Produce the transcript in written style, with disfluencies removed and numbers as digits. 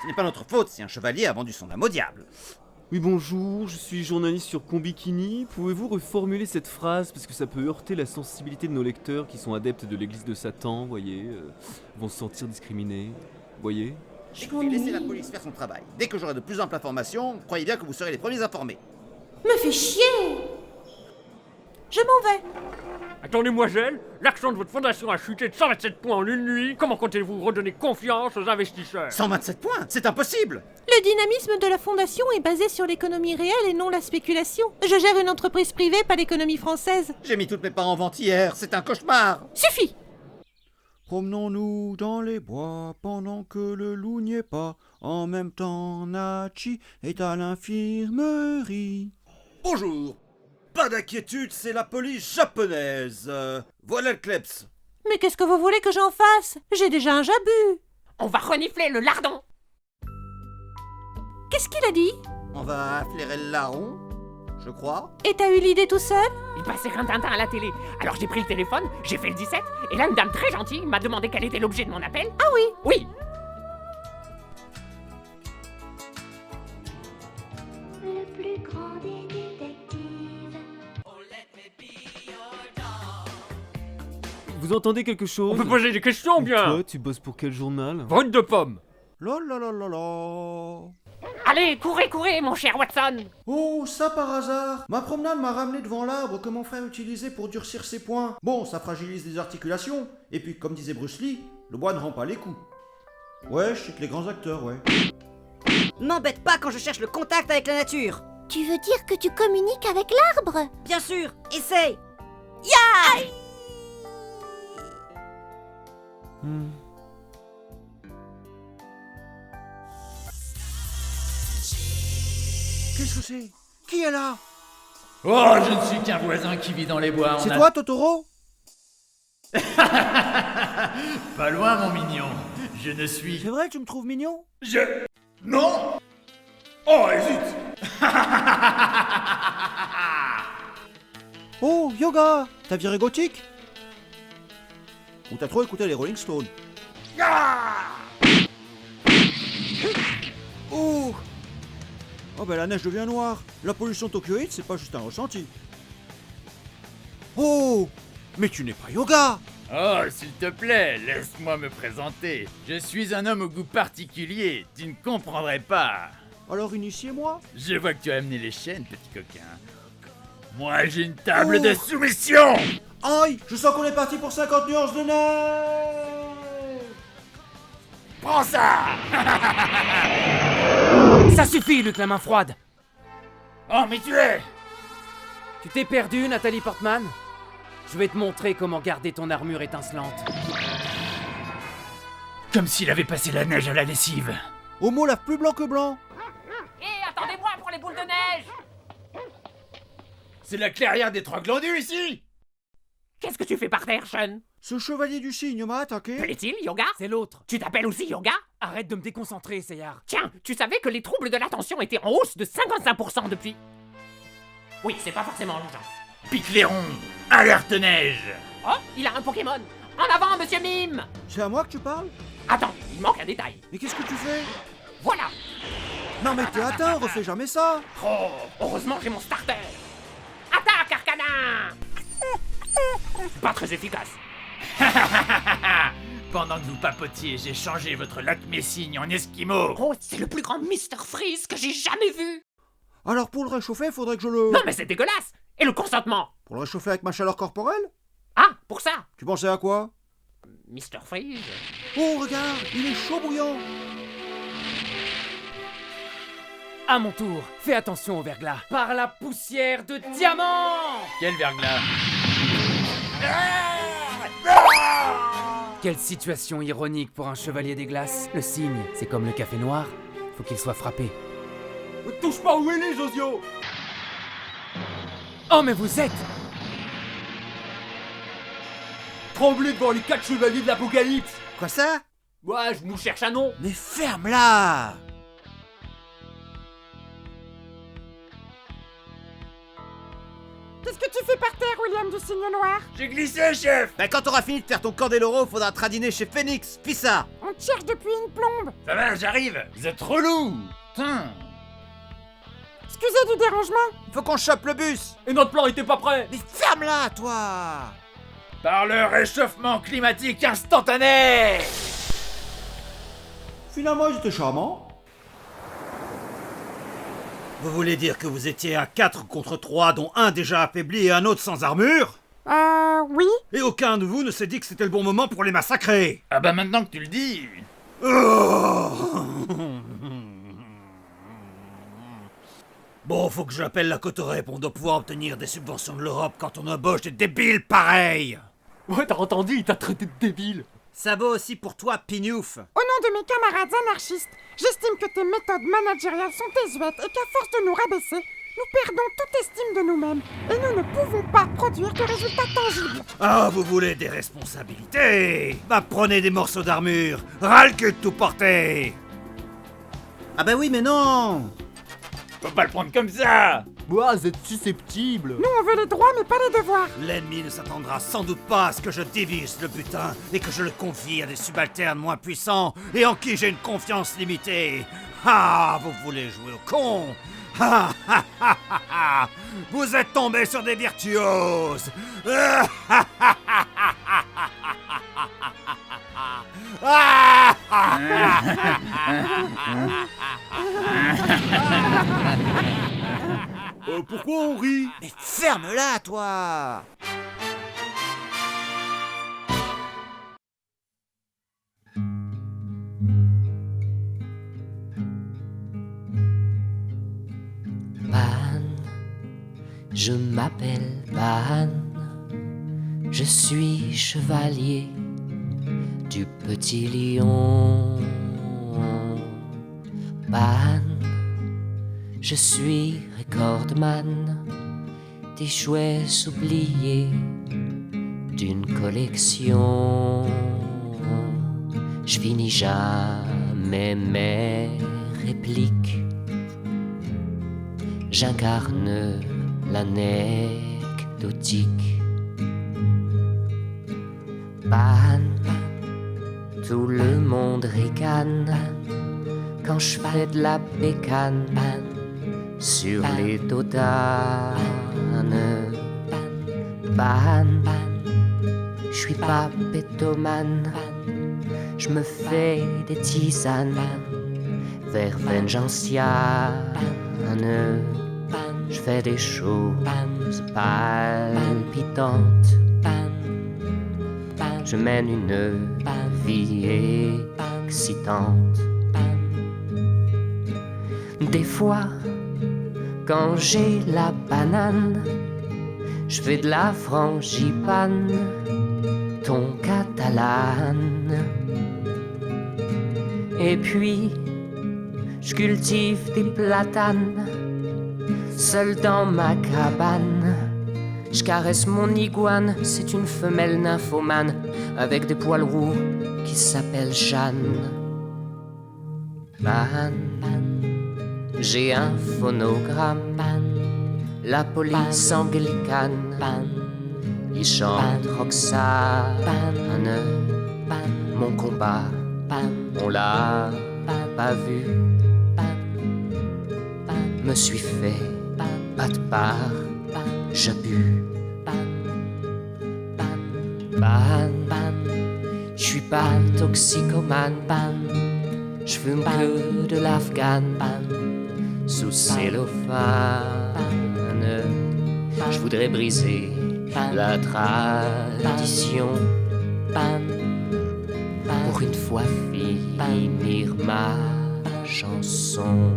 Ce n'est pas notre faute si un chevalier a vendu son âme au diable. Oui, bonjour, je suis journaliste sur Combikini. Pouvez-vous reformuler cette phrase parce que ça peut heurter la sensibilité de nos lecteurs qui sont adeptes de l'église de Satan, voyez, vont se sentir discriminés, voyez. Écoutez, laissez la police faire son travail. Dès que j'aurai de plus amples informations, croyez bien que vous serez les premiers informés. Me fait chier. Je m'en vais. Attendez, demoiselle, l'action de votre fondation a chuté de 127 points en une nuit. Comment comptez-vous redonner confiance aux investisseurs? 127 points, c'est impossible. Le dynamisme de la fondation est basé sur l'économie réelle et non la spéculation. Je gère une entreprise privée, pas l'économie française. J'ai mis toutes mes parts en vente hier, c'est un cauchemar. Suffit. Promenons-nous dans les bois pendant que le loup n'y est pas. En même temps, Nachi est à l'infirmerie. Bonjour. Pas d'inquiétude, c'est la police japonaise. Voilà le kleps. Mais qu'est-ce que vous voulez que j'en fasse? J'ai déjà un jabu. On va renifler le lardon. Qu'est-ce qu'il a dit? On va flairer le larron, je crois. Et t'as eu l'idée tout seul? Il passait Rintintin à la télé. Alors j'ai pris le téléphone, j'ai fait le 17, et là une dame très gentille m'a demandé quel était l'objet de mon appel. Ah oui. Oui. Le plus grand des détectives. Vous entendez quelque chose? On peut poser des questions, bien. Toi, tu bosses pour quel journal? Brut de pomme. La la la la la. Allez, courez, mon cher Watson. Oh, ça par hasard. Ma promenade m'a ramené devant l'arbre que mon frère utilisait pour durcir ses poings. Bon, ça fragilise les articulations. Et puis, comme disait Bruce Lee, le bois ne rend pas les coups. Ouais, je sais que les grands acteurs, ouais. M'embête pas quand je cherche le contact avec la nature. Tu veux dire que tu communiques avec l'arbre? Bien sûr, essaye. Qu'est-ce que c'est? Qui est là? Oh, je ne suis qu'un voisin qui vit dans les bois. C'est toi, Totoro? Pas loin, mon mignon. Je ne suis... C'est vrai que tu me trouves mignon? Non. Oh, zut. Oh, yoga! T'as viré gothique? Ou t'as trop écouté les Rolling Stones? Oh! Oh ben la neige devient noire. La pollution tokyoïde, c'est pas juste un ressenti. Oh! Mais tu n'es pas yoga! Oh, s'il te plaît, laisse-moi me présenter. Je suis un homme au goût particulier. Tu ne comprendrais pas. Alors initiez-moi. Je vois que tu as amené les chaînes, petit coquin. Moi, j'ai une table de soumission. Aïe! Je sens qu'on est parti pour 50 nuances de neige! Prends ça. Ça suffit, Luc, la main froide. Oh, mais tu es... Tu t'es perdu, Nathalie Portman? Je vais te montrer comment garder ton armure étincelante. Comme s'il avait passé la neige à la lessive. Homo lave plus blanc que blanc. Hé, attendez-moi pour les boules de neige. C'est la clairière des trois glandus ici. Qu'est-ce que tu fais par terre, Sean? Ce chevalier du cygne m'a attaqué. Plaît-il, Yoga? C'est l'autre. Tu t'appelles aussi Yoga? Arrête de me déconcentrer, Seyar. Tiens, tu savais que les troubles de l'attention étaient en hausse de 55% depuis? Oui, c'est pas forcément urgent. Picléron, alerte neige. Oh, il a un Pokémon. En avant, monsieur Mime. C'est à moi que tu parles? Attends, il manque un détail. Mais qu'est-ce que tu fais? Voilà. Non mais t'es atteint, refais jamais ça. Oh, heureusement j'ai mon starter. Attaque, Arcana. Pas très efficace. Pendant que vous papotiez, j'ai changé votre lac Messigne en Esquimau. Oh, c'est le plus grand Mr. Freeze que j'ai jamais vu. Alors pour le réchauffer, faudrait que je le... Non mais c'est dégueulasse. Et le consentement? Pour le réchauffer avec ma chaleur corporelle? Ah, pour ça. Tu pensais à quoi? Mr. Freeze. Oh regarde, il est chaud bouillant. À mon tour, fais attention au verglas. Par la poussière de diamant! Quel verglas. Quelle situation ironique pour un chevalier des glaces. Le cygne, c'est comme le café noir. Faut qu'il soit frappé. Ne touche pas où Willy, Josio! Oh, mais vous êtes... Tremblez devant les 4 chevaliers de l'Apocalypse! Quoi ça? Ouais, je nous cherche un nom. Mais ferme-la! Qu'est-ce que tu fais par terre, William du signe noir? J'ai glissé, chef. Ben quand t'auras fini de faire ton Candeloro, faudra te radiner chez Phoenix, fis ça. On te cherche depuis une plombe. Ça va, j'arrive. Vous êtes relou. Putain. Excusez du dérangement. Faut qu'on chope le bus. Et notre plan était pas prêt. Mais ferme-la, toi. Par le réchauffement climatique instantané. Finalement, ils étaient charmants. Vous voulez dire que vous étiez à 4 contre 3, dont un déjà affaibli et un autre sans armure? Oui. Et aucun de vous ne s'est dit que c'était le bon moment pour les massacrer? Ah bah maintenant que tu le dis. Oh. Bon, faut que j'appelle la Cotorep, on doit pouvoir obtenir des subventions de l'Europe quand on embauche des débiles pareils. Ouais, t'as entendu, il t'a traité de débile. Ça vaut aussi pour toi, Pignouf. Au nom de mes camarades anarchistes, j'estime que tes méthodes managériales sont désuètes et qu'à force de nous rabaisser, nous perdons toute estime de nous-mêmes et nous ne pouvons pas produire de résultats tangibles. Ah, vous voulez des responsabilités? Bah prenez des morceaux d'armure, ras le cul de tout porter. Ah bah oui, mais non. Faut pas le prendre comme ça. Ouah, vous êtes susceptible. Nous on veut les droits mais pas les devoirs. L'ennemi ne s'attendra sans doute pas à ce que je divise le butin et que je le confie à des subalternes moins puissants et en qui j'ai une confiance limitée. Ah, vous voulez jouer au con? Ah, ah, ah, ah, ah. Vous êtes tombés sur des virtuoses. Ah, ah, ah, ah, ah, ah, ah, ah, ah, Pourquoi on rit? mais ferme-la, toi. Pan, je m'appelle Pan, je suis chevalier du petit lion. Pan, je suis recordman des jouets oubliés d'une collection. Je finis jamais mes répliques. J'incarne l'anecdotique. Pan, tout le monde ricane quand je fais de la bécane sur les dos d'âne. Pan, je suis pas pétomane, je me fais des tisanes vers vengeanciane. Je fais des choses palpitantes. Je mène une vie excitante. Des fois, quand j'ai la banane, je fais de la frangipane, ton catalane. Et puis, je cultive des platanes, seul dans ma cabane. Je caresse mon iguane, c'est une femelle nymphomane avec des poils roux qui s'appelle Jeanne. Pan, j'ai un phonogramme, la police anglicane, ils chantent Roxane. Mon combat, on l'a pas vu, me suis fait pas de part, je bu. Pan, je suis pas toxicomane, je fume que de l'afghan sous cellophane. Je voudrais briser la tradition pour une fois finir ma chanson.